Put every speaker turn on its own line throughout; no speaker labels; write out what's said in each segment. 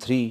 3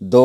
2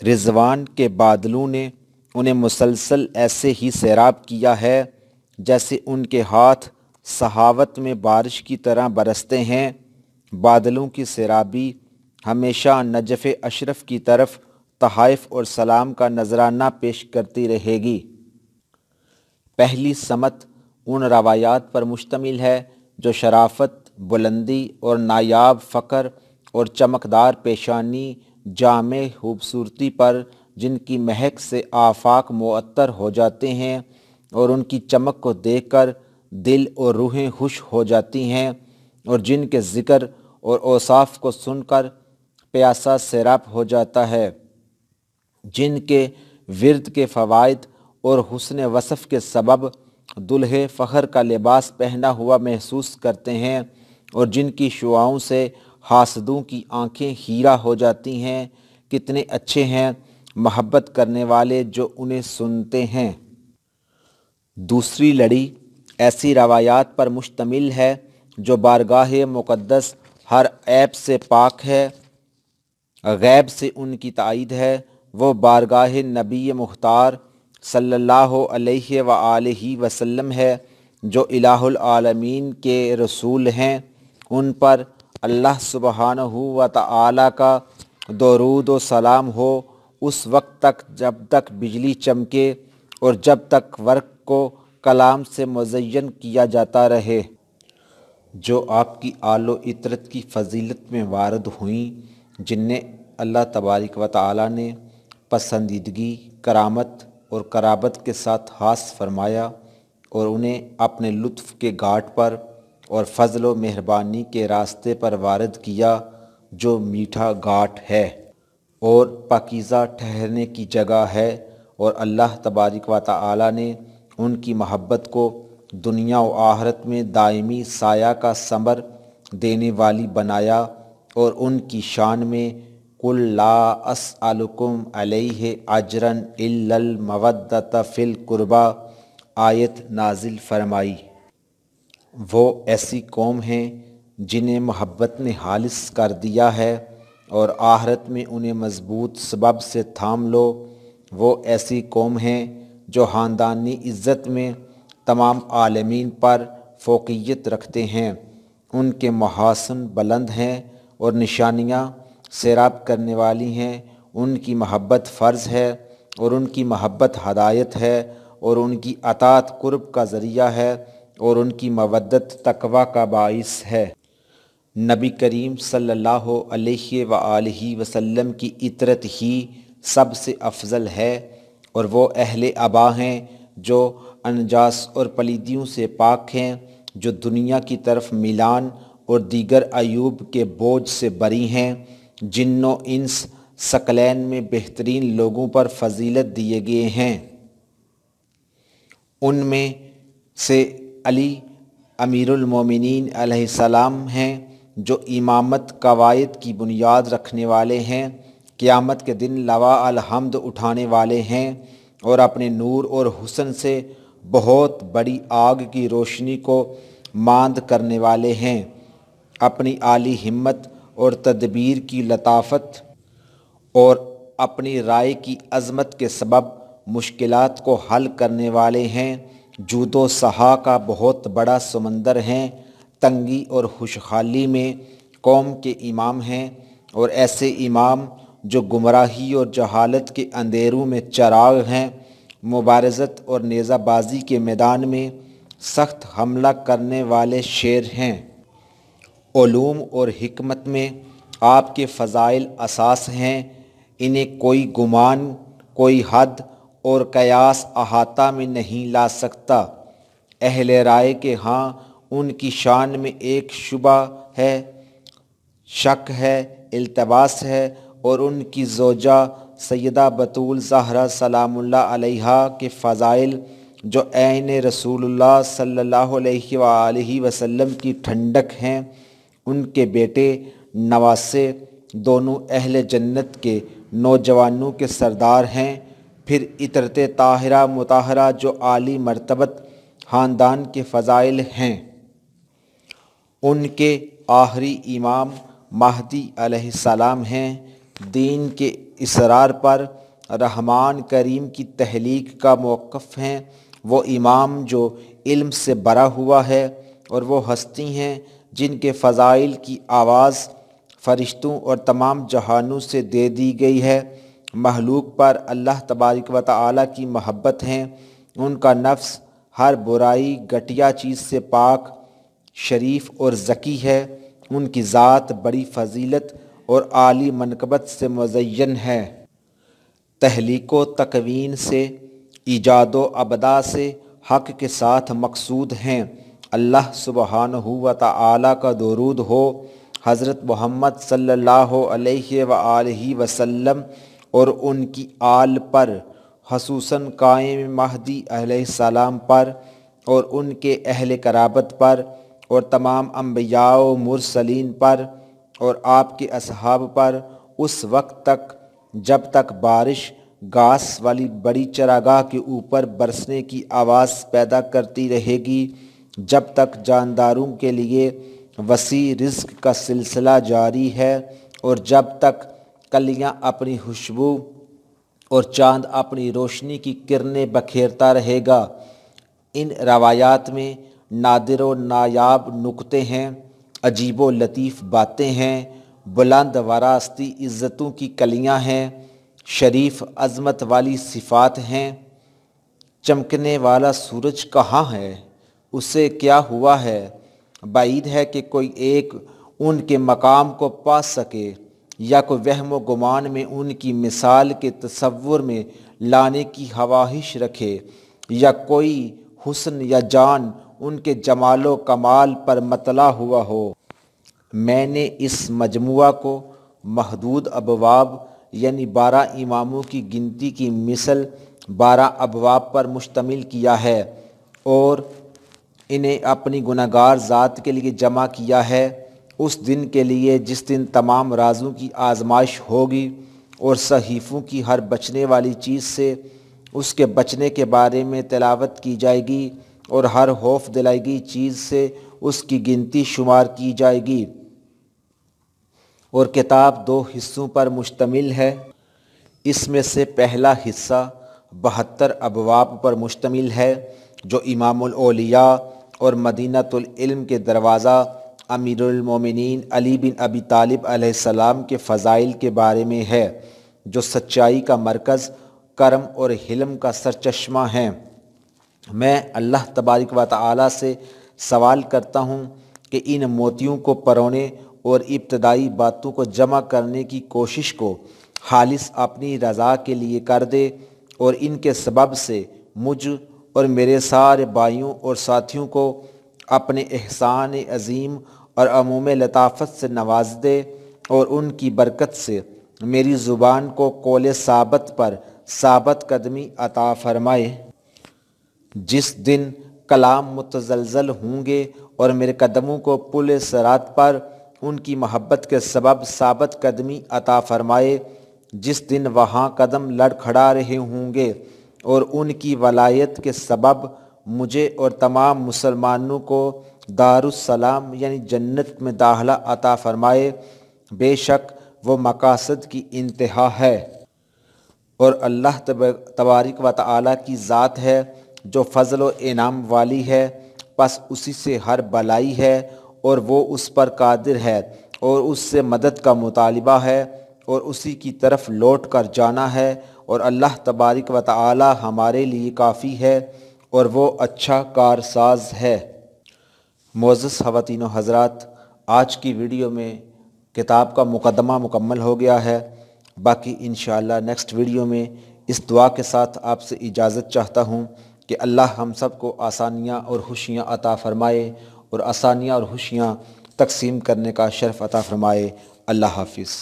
رضوان کے بادلوں نے انہیں مسلسل ایسے ہی سیراب کیا ہے جیسے ان کے ہاتھ سحاوت میں بارش کی طرح برستے ہیں۔ بادلوں کی سیرابی ہمیشہ نجف اشرف کی طرف تحائف اور سلام کا نذرانہ پیش کرتی رہے گی۔ پہلی سمت ان روایات پر مشتمل ہے جو شرافت، بلندی اور نایاب فخر اور چمکدار پیشانی جامع خوبصورتی پر، جن کی مہک سے آفاق معطر ہو جاتے ہیں اور ان کی چمک کو دیکھ کر دل اور روحیں خوش ہو جاتی ہیں، اور جن کے ذکر اور اوصاف کو سن کر پیاسا سیراب ہو جاتا ہے، جن کے ورد کے فوائد اور حسن وصف کے سبب دلہے فخر کا لباس پہنا ہوا محسوس کرتے ہیں، اور جن کی شعاؤں سے حاسدوں کی آنکھیں ہیرا ہو جاتی ہیں۔ کتنے اچھے ہیں محبت کرنے والے جو انہیں سنتے ہیں۔ دوسری لڑی ایسی روایات پر مشتمل ہے جو بارگاہ مقدس ہر عیب سے پاک ہے، غیب سے ان کی تائید ہے۔ وہ بارگاہ نبی مختار صلی اللہ علیہ وآلہ وسلم ہے جو الہ العالمین کے رسول ہیں۔ ان پر اللہ سبحانہ و تعالی کا درود و سلام ہو اس وقت تک جب تک بجلی چمکے اور جب تک ورق کو کلام سے مزین کیا جاتا رہے۔ جو آپ کی آل و عطرت کی فضیلت میں وارد ہوئیں، جنہیں اللہ تبارک و تعالی نے پسندیدگی، کرامت اور قرابت کے ساتھ خاص فرمایا، اور انہیں اپنے لطف کے گھاٹ پر اور فضل و مہربانی کے راستے پر وارد کیا جو میٹھا گھاٹ ہے اور پاکیزہ ٹھہرنے کی جگہ ہے، اور اللہ تبارک و تعالی نے ان کی محبت کو دنیا و آخرت میں دائمی سایہ کا ثمر دینے والی بنایا، اور ان کی شان میں قُل لا اسألکم علیہ اجرا الا المودۃ فی القربیٰ آیت نازل فرمائی۔ وہ ایسی قوم ہیں جنہیں محبت نے خالص کر دیا ہے، اور آخرت میں انہیں مضبوط سبب سے تھام لو۔ وہ ایسی قوم ہیں جو خاندانی عزت میں تمام عالمین پر فوقیت رکھتے ہیں۔ ان کے محاسن بلند ہیں اور نشانیاں سیراب کرنے والی ہیں۔ ان کی محبت فرض ہے اور ان کی محبت ہدایت ہے، اور ان کی اطاعت قرب کا ذریعہ ہے، اور ان کی مودت تقویٰ کا باعث ہے۔ نبی کریم صلی اللہ علیہ وآلہ وسلم کی عطرت ہی سب سے افضل ہے، اور وہ اہل عبا ہیں جو انجاس اور پلیدیوں سے پاک ہیں، جو دنیا کی طرف میلان اور دیگر عیوب کے بوجھ سے بری ہیں۔ جن و انس ثقلین میں بہترین لوگوں پر فضیلت دیے گئے ہیں۔ ان میں سے علی امیر المومنین علیہ السلام ہیں جو امامت قواعد کی بنیاد رکھنے والے ہیں، قیامت کے دن لواء الحمد اٹھانے والے ہیں، اور اپنے نور اور حسن سے بہت بڑی آگ کی روشنی کو ماند کرنے والے ہیں۔ اپنی عالی ہمت اور تدبیر کی لطافت اور اپنی رائے کی عظمت کے سبب مشکلات کو حل کرنے والے ہیں۔ جود و سخا کا بہت بڑا سمندر ہیں، تنگی اور خوشحالی میں قوم کے امام ہیں، اور ایسے امام جو گمراہی اور جہالت کے اندھیروں میں چراغ ہیں، مبارزت اور نیزہ بازی کے میدان میں سخت حملہ کرنے والے شیر ہیں۔ علوم اور حکمت میں آپ کے فضائل اساس ہیں، انہیں کوئی گمان، کوئی حد اور قیاس احاطہ میں نہیں لا سکتا۔ اہل رائے کے ہاں ان کی شان میں ایک شبہ ہے، شک ہے، التباس ہے، اور ان کی زوجہ سیدہ بطول زہرا سلام اللہ علیہا کے فضائل جو عین رسول اللہ صلی اللہ علیہ وآلہ وسلم کی ٹھنڈک ہیں، ان کے بیٹے نواسے دونوں اہل جنت کے نوجوانوں کے سردار ہیں۔ پھر عطرت طاہرہ مطہرہ جو عالی مرتبت خاندان کے فضائل ہیں، ان کے آخری امام مہدی علیہ السلام ہیں۔ دین کے اصرار پر رحمان کریم کی تخلیق کا موقف ہیں، وہ امام جو علم سے بھرا ہوا ہے، اور وہ ہستی ہیں جن کے فضائل کی آواز فرشتوں اور تمام جہانوں سے دے دی گئی ہے۔ مخلوق پر اللہ تبارک و تعالیٰ کی محبت ہیں، ان کا نفس ہر برائی گھٹیا چیز سے پاک، شریف اور ذکی ہے، ان کی ذات بڑی فضیلت اور عالی منقبت سے مزین ہے۔ تخلیق و تکوین سے، ایجاد و ابداع سے حق کے ساتھ مقصود ہیں۔ اللہ سبحانہ و تعالیٰ کا درود ہو حضرت محمد صلی اللہ علیہ وآلہ وسلم اور ان کی آل پر، خصوصاً قائم مہدی علیہ السلام پر اور ان کے اہل قرابت پر، اور تمام انبیاء و مرسلین پر اور آپ کے اصحاب پر، اس وقت تک جب تک بارش گھاس والی بڑی چراگاہ کے اوپر برسنے کی آواز پیدا کرتی رہے گی، جب تک جانداروں کے لیے وسیع رزق کا سلسلہ جاری ہے، اور جب تک کلیاں اپنی خوشبو اور چاند اپنی روشنی کی کرنیں بکھیرتا رہے گا۔ ان روایات میں نادر و نایاب نکتے ہیں، عجیب و لطیف باتیں ہیں، بلند وراثتی عزتوں کی کلیاں ہیں، شریف عظمت والی صفات ہیں۔ چمکنے والا سورج کہاں ہے؟ اسے کیا ہوا ہے؟ بعید ہے کہ کوئی ایک ان کے مقام کو پا سکے، یا کوئی وہم و گمان میں ان کی مثال کے تصور میں لانے کی خواہش رکھے، یا کوئی حسن یا جان ان کے جمال و کمال پر مطلع ہوا ہو۔ میں نے اس مجموعہ کو محدود ابواب یعنی 12 اماموں کی گنتی کی مثل 12 ابواب پر مشتمل کیا ہے، اور انہیں اپنی گنہگار ذات کے لیے جمع کیا ہے، اس دن کے لیے جس دن تمام رازوں کی آزمائش ہوگی، اور صحیفوں کی ہر بچنے والی چیز سے اس کے بچنے کے بارے میں تلاوت کی جائے گی، اور ہر خوف دلائی گئی چیز سے اس کی گنتی شمار کی جائے گی۔ اور کتاب 2 حصوں پر مشتمل ہے۔ اس میں سے پہلا حصہ 72 ابواب پر مشتمل ہے، جو امام الاولیاء اور مدینۃ العلم کے دروازہ امیر المومنین علی بن ابی طالب علیہ السلام کے فضائل کے بارے میں ہے، جو سچائی کا مرکز، کرم اور حلم کا سرچشمہ ہیں۔ میں اللہ تبارک و تعالیٰ سے سوال کرتا ہوں کہ ان موتیوں کو پرونے اور ابتدائی باتوں کو جمع کرنے کی کوشش کو خالص اپنی رضا کے لیے کر دے، اور ان کے سبب سے مجھ اور میرے سارے بھائیوں اور ساتھیوں کو اپنے احسان عظیم اور عموم لطافت سے نواز دے، اور ان کی برکت سے میری زبان کو قول ثابت پر ثابت قدمی عطا فرمائے۔ جس دن کلام متزلزل ہوں گے اور میرے قدموں کو پل صراط پر ان کی محبت کے سبب ثابت قدمی عطا فرمائے، جس دن وہاں قدم لڑکھڑا رہے ہوں گے، اور ان کی ولایت کے سبب مجھے اور تمام مسلمانوں کو دارالسلام یعنی جنت میں داخلہ عطا فرمائے۔ بے شک وہ مقاصد کی انتہا ہے، اور اللہ تبارک و تعالیٰ کی ذات ہے جو فضل و انعام والی ہے، پس اسی سے ہر بلائی ہے، اور وہ اس پر قادر ہے، اور اس سے مدد کا مطالبہ ہے، اور اسی کی طرف لوٹ کر جانا ہے، اور اللہ تبارک و تعالی ہمارے لیے کافی ہے، اور وہ اچھا کارساز ہے۔ معزز خواتین و حضرات، آج کی ویڈیو میں کتاب کا مقدمہ مکمل ہو گیا ہے۔ باقی انشاءاللہ نیکسٹ ویڈیو میں اس دعا کے ساتھ آپ سے اجازت چاہتا ہوں کہ اللہ ہم سب کو آسانیاں اور خوشیاں عطا فرمائے، اور آسانیاں اور خوشیاں تقسیم کرنے کا شرف عطا فرمائے۔ اللہ حافظ۔